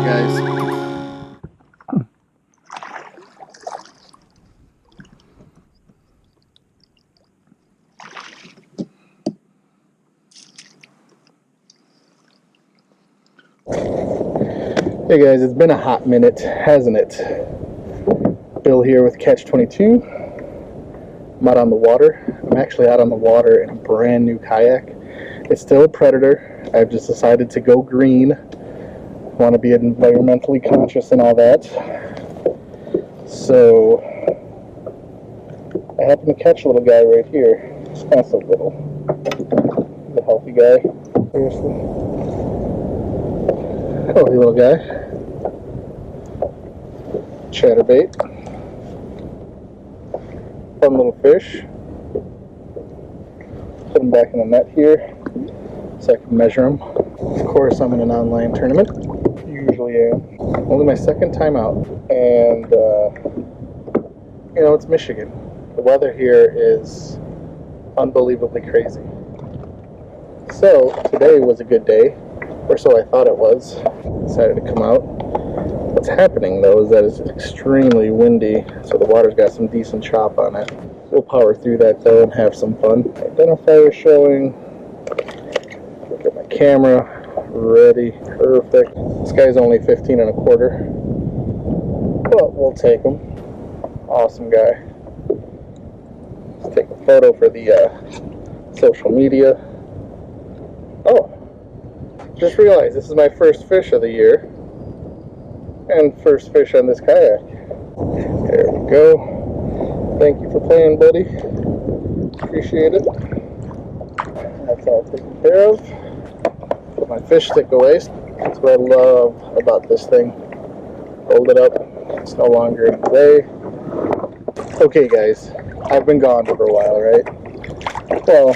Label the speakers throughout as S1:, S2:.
S1: that, guys. Hey guys, it's been a hot minute, hasn't it? Bill here with Catch 22. I'm out on the water. I'm actually out on the water in a brand new kayak. It's still a Predator. I've just decided to go green. Want to be environmentally conscious and all that. So I happen to catch a little guy right here. It's not so little. He's a healthy guy. Seriously. Healthy little guy. Chatterbait. Fun little fish. Put him back in the net here so I can measure him. Of course, I'm in an online tournament. Usually am. Only my second time out. And, you know, it's Michigan. The weather here is unbelievably crazy. So, today was a good day, or so I thought it was. Decided to come out. What's happening, though, is that it's extremely windy, so the water's got some decent chop on it. We'll power through that, though, and have some fun. Identifier showing. Look at my camera. Ready. Perfect. This guy's only 15 and a quarter, but we'll take him. Awesome guy. Let's take a photo for the social media. Oh, just realized this is my first fish of the year and first fish on this kayak. There we go. Thank you for playing, buddy. Appreciate it. That's all taken care of. Put my fish stick away. That's what I love about this thing. Hold it up. It's no longer in the way. Okay, guys. I've been gone for a while, right? Well,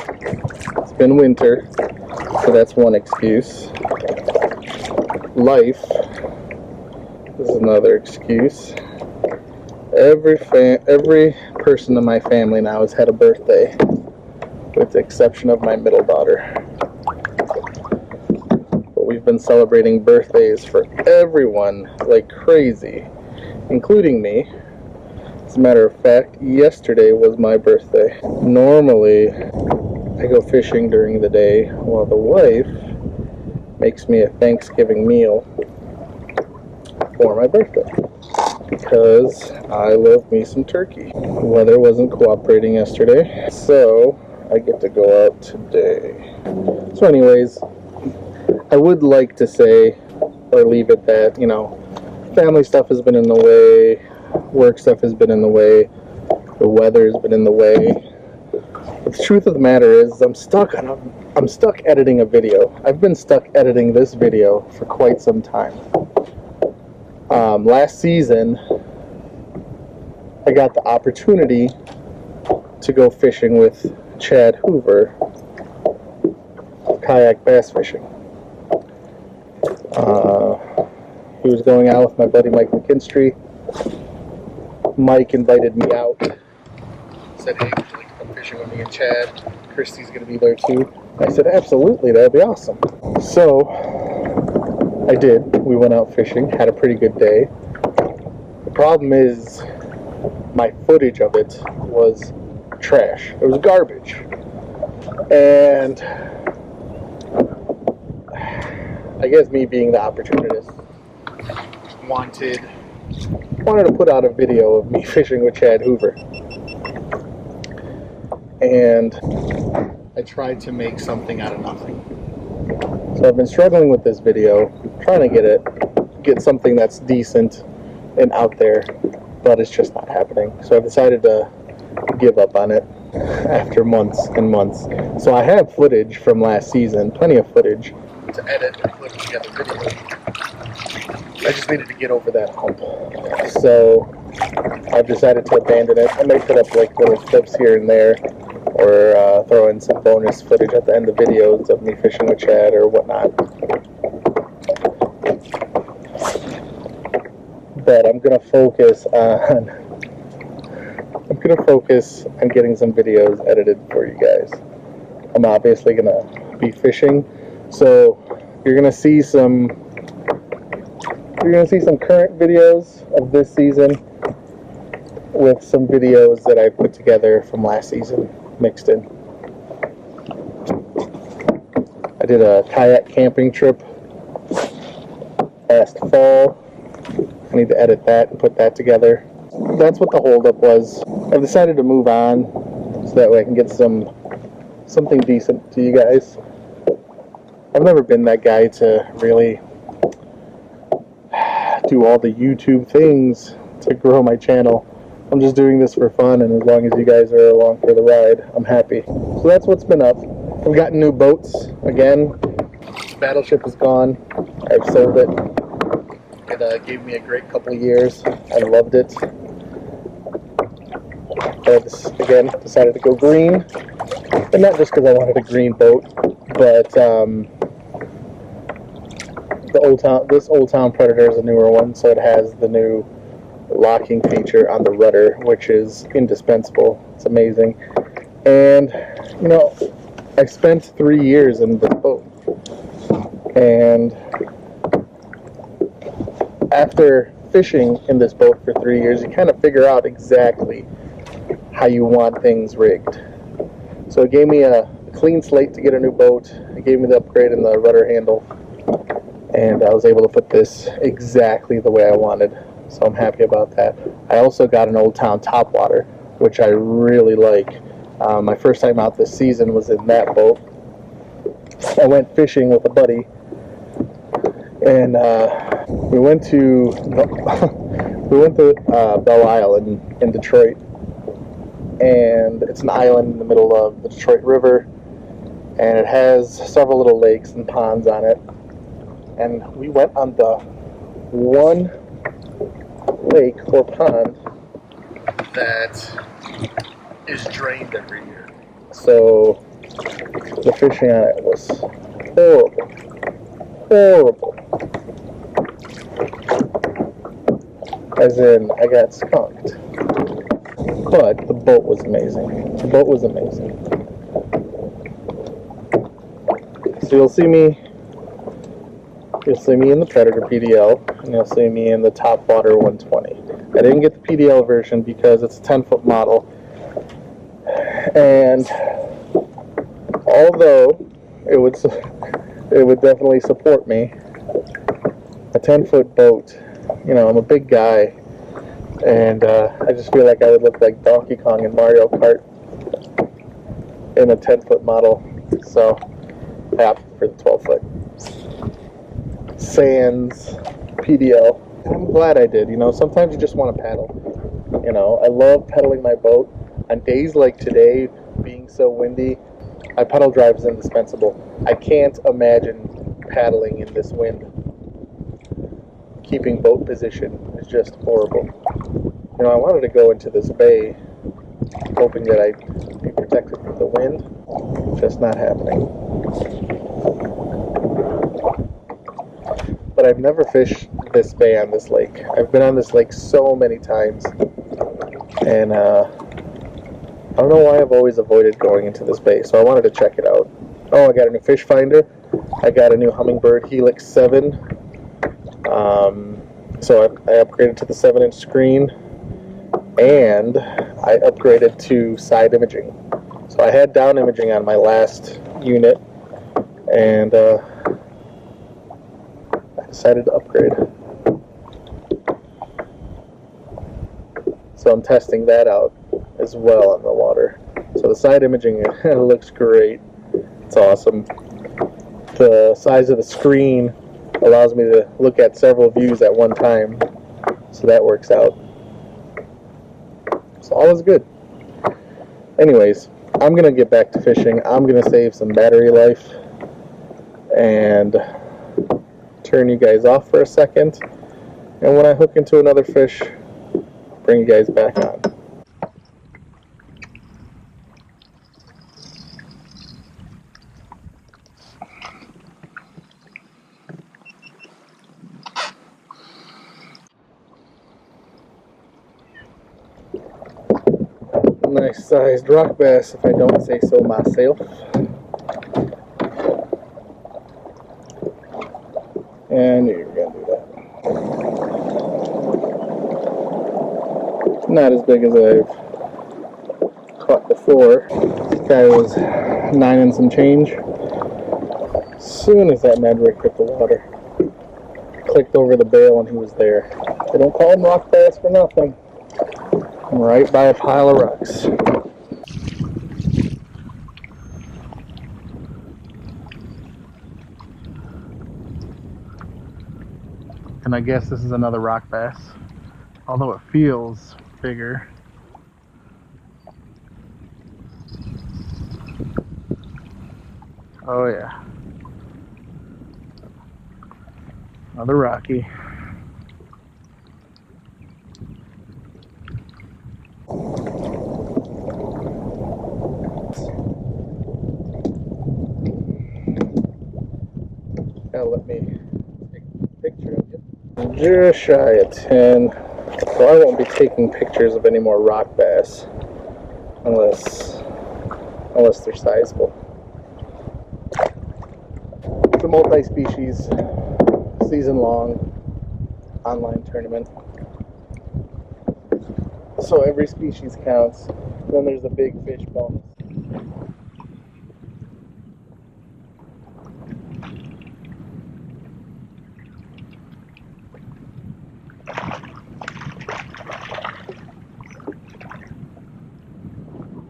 S1: it's been winter, so that's one excuse. Life is another excuse. Every person in my family now has had a birthday, with the exception of my middle daughter. But we've been celebrating birthdays for everyone like crazy, including me. As a matter of fact, yesterday was my birthday. Normally, I go fishing during the day while the wife makes me a Thanksgiving meal for my birthday, because I love me some turkey. The weather wasn't cooperating yesterday, so I get to go out today. So anyways, I would like to say, or leave it that, you know, family stuff has been in the way, work stuff has been in the way, the weather has been in the way. But the truth of the matter is, I'm stuck editing a video. I've been stuck editing this video for quite some time. Last season, I got the opportunity to go fishing with Chad Hoover, kayak bass fishing. He was going out with my buddy Mike McKinstry. Mike invited me out. Said, hey, would you like to come fishing with me and Chad? Christy's going to be there too. I said, absolutely, that'd be awesome. So, I did. We went out fishing, had a pretty good day. The problem is, my footage of it was trash. It was garbage. And I guess me being the opportunist, wanted to put out a video of me fishing with Chad Hoover. And I tried to make something out of nothing. So I've been struggling with this video, trying to get something that's decent and out there, but it's just not happening. So I've decided to give up on it after months and months. So I have footage from last season, plenty of footage to edit and put together videos. I just needed to get over that hump. So I've decided to abandon it. I may put up like little clips here and there, or throw in some bonus footage at the end of videos of me fishing with Chad or whatnot. But I'm gonna focus on getting some videos edited for you guys. I'm obviously gonna be fishing, so you're gonna see some You're going to see some current videos of this season with some videos that I put together from last season mixed in. I did a kayak camping trip last fall. I need to edit that and put that together. That's what the holdup was. I've decided to move on so that way I can get something decent to you guys. I've never been that guy to really do all the YouTube things to grow my channel. I'm just doing this for fun, and as long as you guys are along for the ride, I'm happy. So that's what's been up. We've gotten new boats again. Battleship is gone. I've sold it. It gave me a great couple of years. I loved it. I again decided to go green, and not just because I wanted a green boat, but this Old Town Predator is a newer one, so it has the new locking feature on the rudder, which is indispensable. It's amazing. And you know, I spent 3 years in this boat, and after fishing in this boat for 3 years, you kind of figure out exactly how you want things rigged. So it gave me a clean slate to get a new boat. It gave me the upgrade in the rudder handle, and I was able to put this exactly the way I wanted. So I'm happy about that. I also got an Old Town topwater, which I really like. My first time out this season was in that boat. I went fishing with a buddy, and we went to Belle Isle in Detroit, and it's an island in the middle of the Detroit River, and it has several little lakes and ponds on it. And we went on the one lake or pond that is drained every year. So the fishing on it was horrible. Horrible. As in, I got skunked. But the boat was amazing. The boat was amazing. So you'll see me in the Predator PDL, and you'll see me in the Topwater 120. I didn't get the PDL version because it's a 10-foot model, and although it would definitely support me, a 10-foot boat, you know, I'm a big guy, and I just feel like I would look like Donkey Kong in Mario Kart in a 10-foot model, so I opted for the 12-foot. Sans PDL. I'm glad I did. You know, sometimes you just want to paddle. You know, I love pedaling my boat. On days like today, being so windy, my pedal drive is indispensable. I can't imagine paddling in this wind. Keeping boat position is just horrible. You know, I wanted to go into this bay hoping that I'd be protected from the wind. Just not happening. But I've never fished this bay on this lake. I've been on this lake so many times, and I don't know why I've always avoided going into this bay, so I wanted to check it out. Oh, I got a new fish finder. I got a new Humminbird Helix 7. So I upgraded to the 7-inch screen, and I upgraded to side imaging. So I had down imaging on my last unit, and decided to upgrade. So I'm testing that out as well on the water. So the side imaging looks great. It's awesome. The size of the screen allows me to look at several views at one time, so that works out. So all is good. Anyways, I'm gonna get back to fishing. I'm gonna save some battery life and turn you guys off for a second, and when I hook into another fish, bring you guys back on. Nice sized rock bass, if I don't say so myself. And you're gonna do that. not as big as I've caught before. This guy was 9 and some change. As soon as that Medrick hit the water, clicked over the bail and he was there. They don't call him rock bass for nothing. I'm right by a pile of rocks. And I guess this is another rock bass, although it feels bigger. Oh yeah. Another Rocky. Now let me take a picture of you. I'm just shy of 10, so I won't be taking pictures of any more rock bass unless they're sizable. It's a multi-species, season-long online tournament. So every species counts. Then there's a big fish bonus.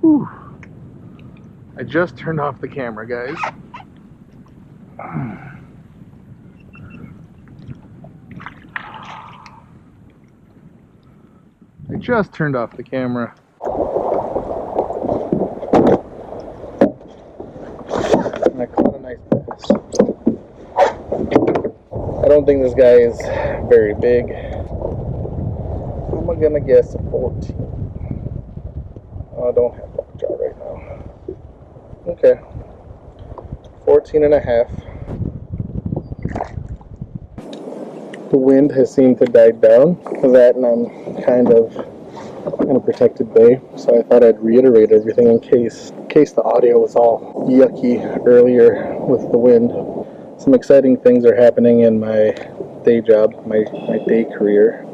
S1: Whew. I just turned off the camera, guys. I just turned off the camera. And I caught a nice bass. I don't think this guy is very big. I'm gonna guess a 14. Oh, I don't have lockjaw right now. Okay. 14 and a half. The wind has seemed to die down. That, and I'm kind of in a protected bay, so I thought I'd reiterate everything in case the audio was all yucky earlier with the wind. Some exciting things are happening in my day job, my day career.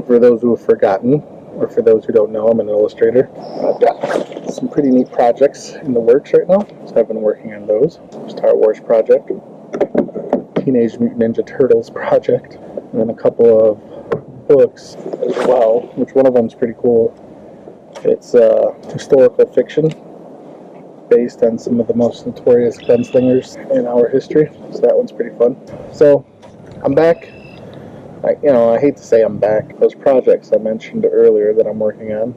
S1: For those who have forgotten, or for those who don't know, I'm an illustrator. I've got some pretty neat projects in the works right now, so I've been working on those. Star Wars project, Teenage Mutant Ninja Turtles project, and then a couple of books as well, which one of them's pretty cool. It's historical fiction based on some of the most notorious gunslingers in our history, so that one's pretty fun. So I'm back. I hate to say I'm back. Those projects I mentioned earlier that I'm working on,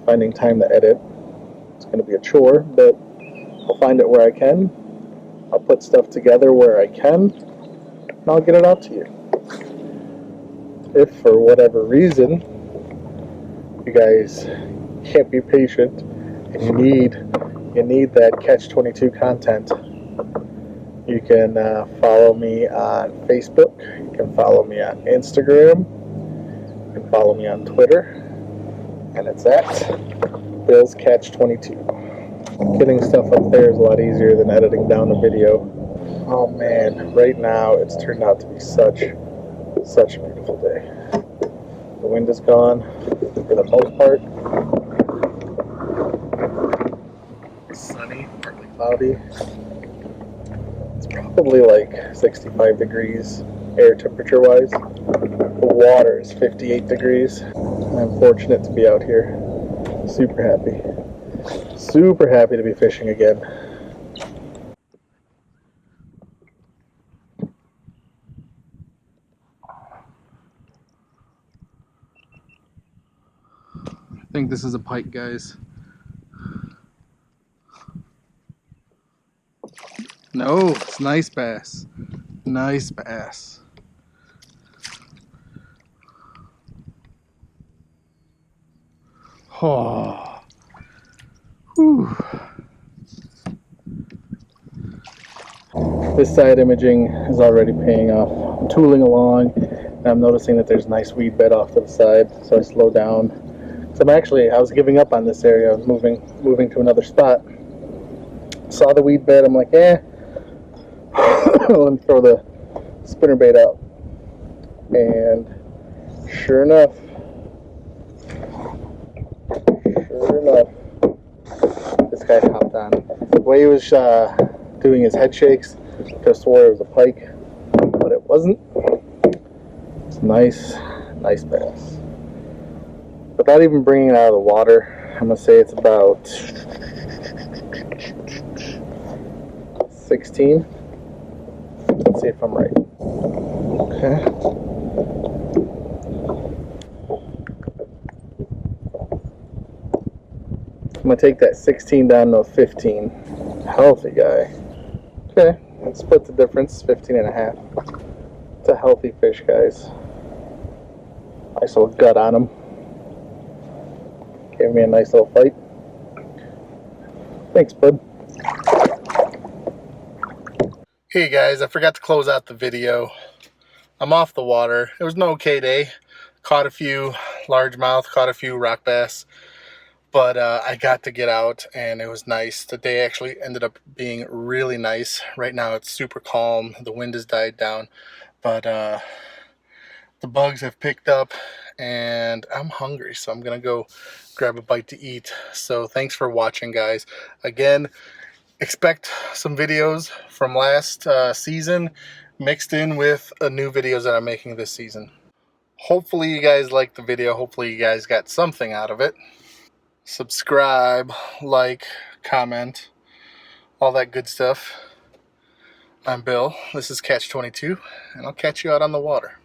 S1: finding time to edit, it's going to be a chore, but I'll find it where I can. I'll put stuff together where I can, and I'll get it out to you. If for whatever reason you guys can't be patient and you need that Catch-22 content, you can follow me on Facebook, you can follow me on Instagram, you can follow me on Twitter, and it's at Bill's Catch-22. Getting stuff up there is a lot easier than editing down a video. Oh man, right now it's turned out to be such a beautiful day. The wind is gone for the most part. It's sunny, partly cloudy. It's probably like 65 degrees air temperature wise. The water is 58 degrees. I'm fortunate to be out here. Super happy. Super happy to be fishing again. I think this is a pike, guys. No, it's nice bass. Nice bass. Oh. Whew. This side imaging is already paying off. I'm tooling along, and I'm noticing that there's a nice weed bed off to the side, so I slow down. So I was giving up on this area. I was moving to another spot. Saw the weed bed, I'm like, let me throw the spinnerbait out. And sure enough, don't know if this guy hopped on. The way he was doing his head shakes, just swore it was a pike, but it wasn't. It's nice bass. Without even bringing it out of the water, I'm gonna say it's about 16. Let's see if I'm right. Okay. I'm gonna take that 16 down to a 15. Healthy guy. Okay, let's split the difference, 15 and a half. It's a healthy fish, guys. Nice little gut on him. Gave me a nice little fight. Thanks, bud. Hey guys, I forgot to close out the video. I'm off the water. It was an okay day. Caught a few largemouth, caught a few rock bass, but I got to get out and it was nice. The day actually ended up being really nice. Right now it's super calm. The wind has died down, but the bugs have picked up and I'm hungry, so I'm gonna go grab a bite to eat. So thanks for watching, guys. Again, expect some videos from last season mixed in with new videos that I'm making this season. Hopefully you guys liked the video. Hopefully you guys got something out of it. Subscribe, like, comment, all that good stuff. I'm Bill. This is Catch 22, and I'll catch you out on the water.